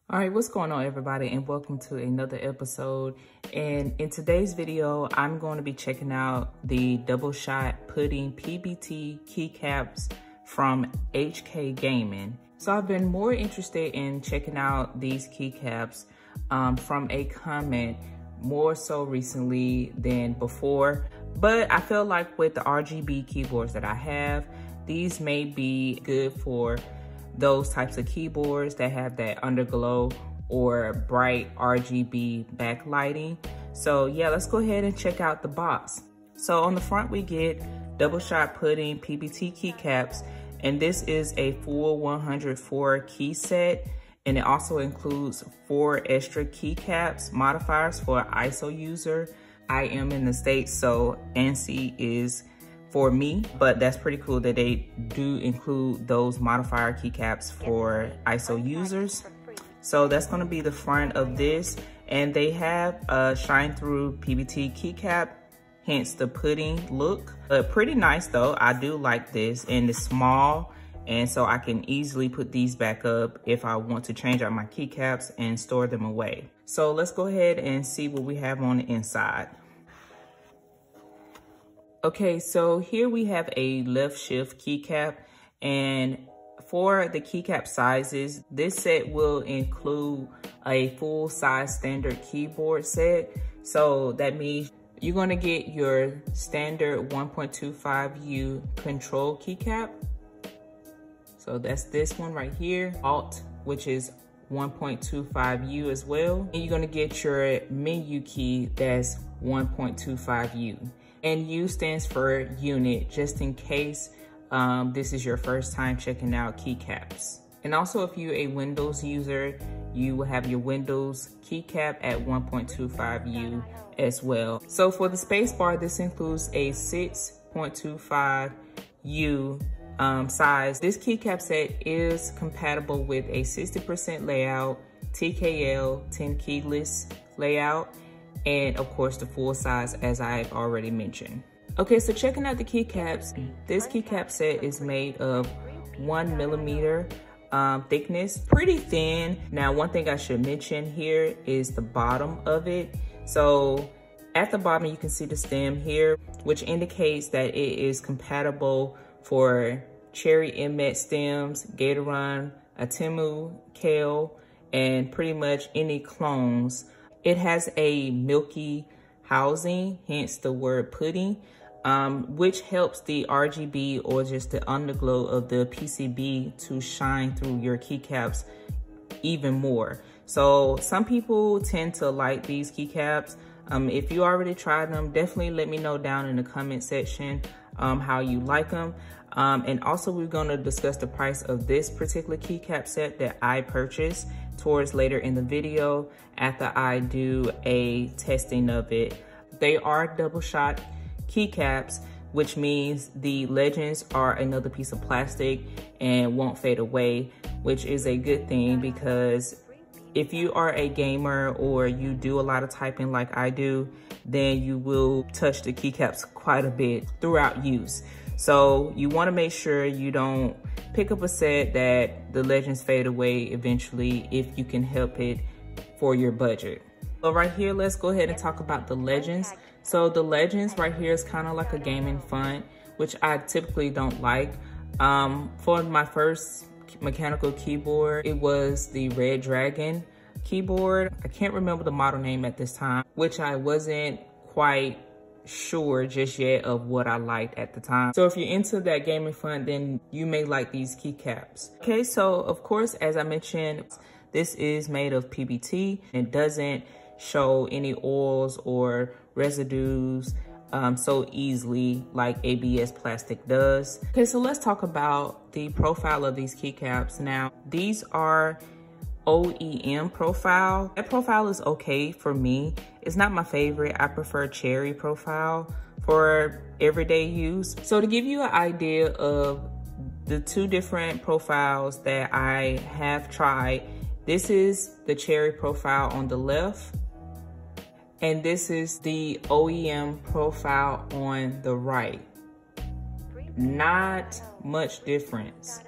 All right, what's going on, everybody, and welcome to another episode. And in today's video, I'm going to be checking out the double shot pudding PBT keycaps from HK Gaming. So I've been more interested in checking out these keycaps from a comment more so recently than before. But I feel like with the RGB keyboards that I have, these may be good for those types of keyboards that have that underglow or bright RGB backlighting. So yeah, let's go ahead and check out the box. So on the front, we get double shot pudding PBT keycaps, and this is a full 104 key set. And it also includes 4 extra keycaps modifiers for ISO user. I am in the States, so ANSI is for me, but that's pretty cool that they do include those modifier keycaps for ISO users. So that's going to be the front of this, and they have a shine through PBT keycap, hence the pudding look. But pretty nice though. I do like this, and it's small, and so I can easily put these back up if I want to change out my keycaps and store them away. So let's go ahead and see what we have on the inside. Okay, so here we have a left shift keycap, and for the keycap sizes, this set will include a full size standard keyboard set. So that means you're gonna get your standard 1.25U control keycap. So that's this one right here, Alt, which is 1.25U as well. And you're gonna get your menu key that's 1.25U. And U stands for unit, just in case this is your first time checking out keycaps. And also, if you're a Windows user, you will have your Windows keycap at 1.25U as well. So for the spacebar, this includes a 6.25U size. This keycap set is compatible with a 60% layout, TKL 10 keyless layout, and of course the full size, as I've already mentioned. Okay, so checking out the keycaps, this keycap set is made of 1mm thickness, pretty thin. Now, one thing I should mention here is the bottom of it. So at the bottom, you can see the stem here, which indicates that it is compatible for Cherry Emmet stems, Gatoron, Atemu, Kale, and pretty much any clones. It has a milky housing, hence the word pudding, which helps the RGB or just the underglow of the PCB to shine through your keycaps even more. So some people tend to like these keycaps. If you already tried them, definitely let me know down in the comment section how you like them. And also, we're going to discuss the price of this particular keycap set that I purchased towards later in the video after I do a testing of it. They are double shot keycaps, which means the legends are another piece of plastic and won't fade away, which is a good thing, because if you are a gamer or you do a lot of typing like I do, then you will touch the keycaps quite a bit throughout use. So you want to make sure you don't pick up a set that the legends fade away eventually if you can help it for your budget. So right here, let's go ahead and talk about the legends. So the legends right here is kind of like a gaming font, which I typically don't like. For my first mechanical keyboard, it was the Red Dragon keyboard. I can't remember the model name at this time, which I wasn't quite sure just yet of what I liked at the time. So if you're into that gaming font, then you may like these keycaps. Okay, so of course, as I mentioned, this is made of PBT. It doesn't show any oils or residues so easily like ABS plastic does. Okay, so let's talk about the profile of these keycaps. Now, these are OEM profile. That profile is okay for me. It's not my favorite. I prefer cherry profile for everyday use. So to give you an idea of the two different profiles that I have tried, this is the cherry profile on the left, and this is the OEM profile on the right. Not much difference.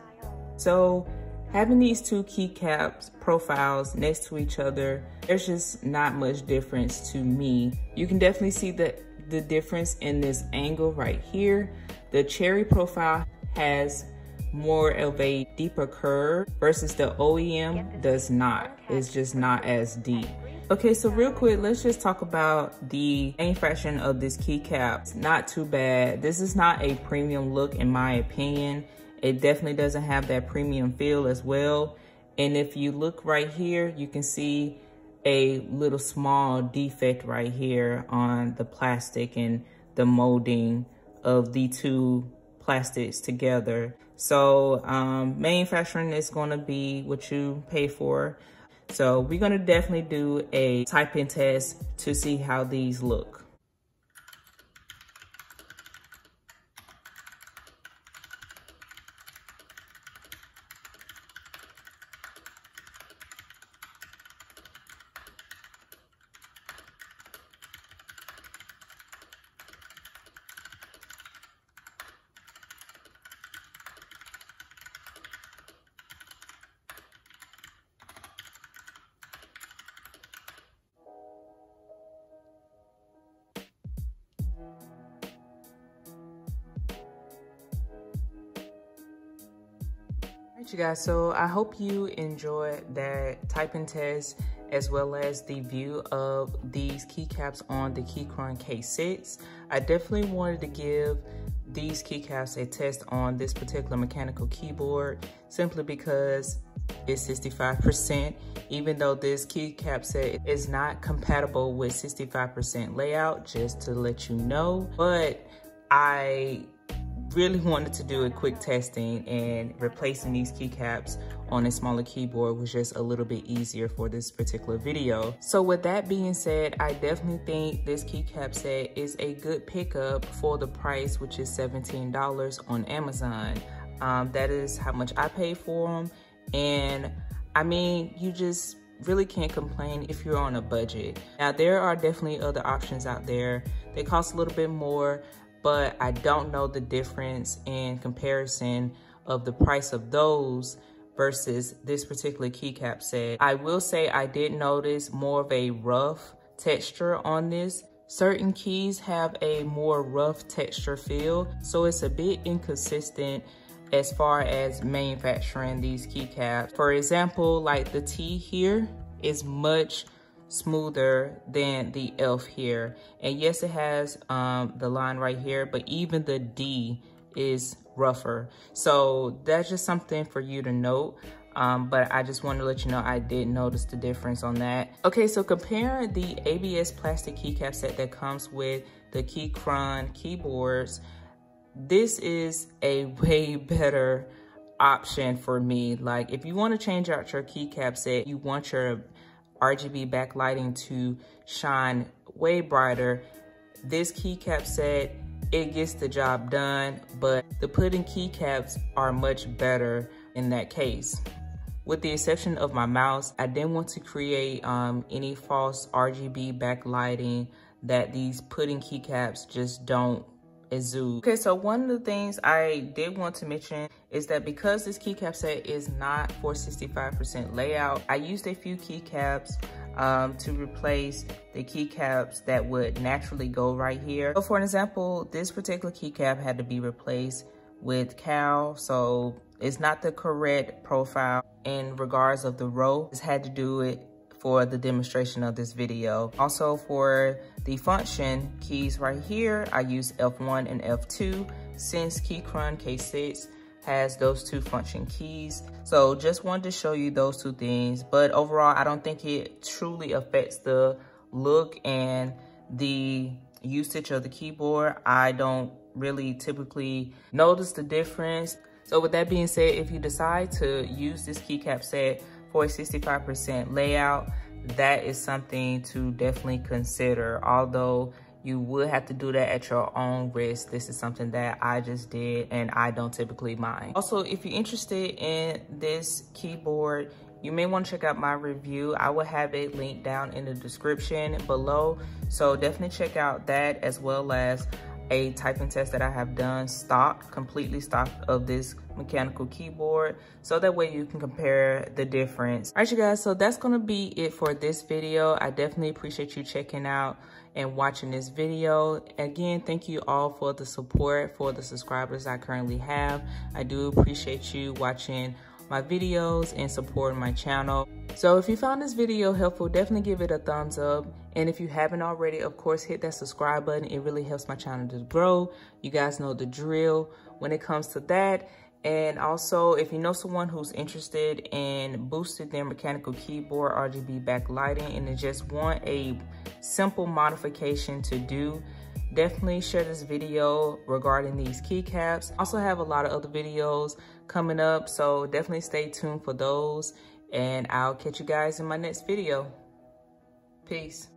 So Having these two keycaps profiles next to each other, there's just not much difference to me. You can definitely see the difference in this angle right here. The cherry profile has more of a deeper curve versus the OEM does not. It's just not as deep. Okay, so real quick, let's just talk about the manufacturing of this keycap. It's not too bad. This is not a premium look in my opinion. It definitely doesn't have that premium feel as well. And if you look right here, you can see a little small defect right here on the plastic and the molding of the two plastics together. So manufacturing is going to be what you pay for. So we're going to definitely do a type-in test to see how these look. Alright, you guys, so I hope you enjoyed that typing test as well as the view of these keycaps on the Keychron K6. I definitely wanted to give these keycaps a test on this particular mechanical keyboard simply because it's 65%, even though this keycap set is not compatible with 65% layout, just to let you know. But I really wanted to do a quick testing, and replacing these keycaps on a smaller keyboard was just a little bit easier for this particular video. So with that being said, I definitely think this keycap set is a good pickup for the price, which is $17 on Amazon. That is how much I paid for them. And I mean, you just really can't complain if you're on a budget. Now, there are definitely other options out there. They cost a little bit more, but I don't know the difference in comparison of the price of those versus this particular keycap set. I will say I did notice more of a rough texture on this. Certain keys have a more rough texture feel, so it's a bit inconsistent as far as manufacturing these keycaps. For example, like the T here is much smoother than the F here, and yes, it has the line right here, but even the D is rougher. So that's just something for you to note. But I just wanted to let you know I did notice the difference on that. Okay, so compare the ABS plastic keycap set that comes with the Keychron keyboards. This is a way better option for me. Like, if you want to change out your keycap set, you want your RGB backlighting to shine way brighter, this keycap set, it gets the job done, but the pudding keycaps are much better in that case. With the exception of my mouse, I didn't want to create any false RGB backlighting that these pudding keycaps just don't exude. Okay, so one of the things I did want to mention is that because this keycap set is not for 65% layout, I used a few keycaps to replace the keycaps that would naturally go right here. So for an example, this particular keycap had to be replaced with cow, so it's not the correct profile in regards of the row. Just had to do it for the demonstration of this video. Also, for the function keys right here, I use F1 and F2 since Keychron K6 has those two function keys. So just wanted to show you those two things, but overall, I don't think it truly affects the look and the usage of the keyboard. I don't really typically notice the difference. So with that being said, if you decide to use this keycap set for a 65% layout, that is something to definitely consider. Although you would have to do that at your own risk, this is something that I just did and I don't typically mind. Also, if you're interested in this keyboard, you may want to check out my review. I will have it linked down in the description below. So definitely check out that, as well as a typing test that I have done completely stocked of this mechanical keyboard, so that way you can compare the difference. All right, you guys, so that's gonna be it for this video. I definitely appreciate you checking out and watching this video. Again, thank you all for the support, for the subscribers I currently have. I do appreciate you watching my videos and supporting my channel. So if you found this video helpful, definitely give it a thumbs up. And if you haven't already, of course, hit that subscribe button. It really helps my channel to grow. You guys know the drill when it comes to that. And also, if you know someone who's interested in boosting their mechanical keyboard RGB backlighting and they just want a simple modification to do, definitely share this video regarding these keycaps. Also have a lot of other videos coming up, so definitely stay tuned for those. And I'll catch you guys in my next video. Peace.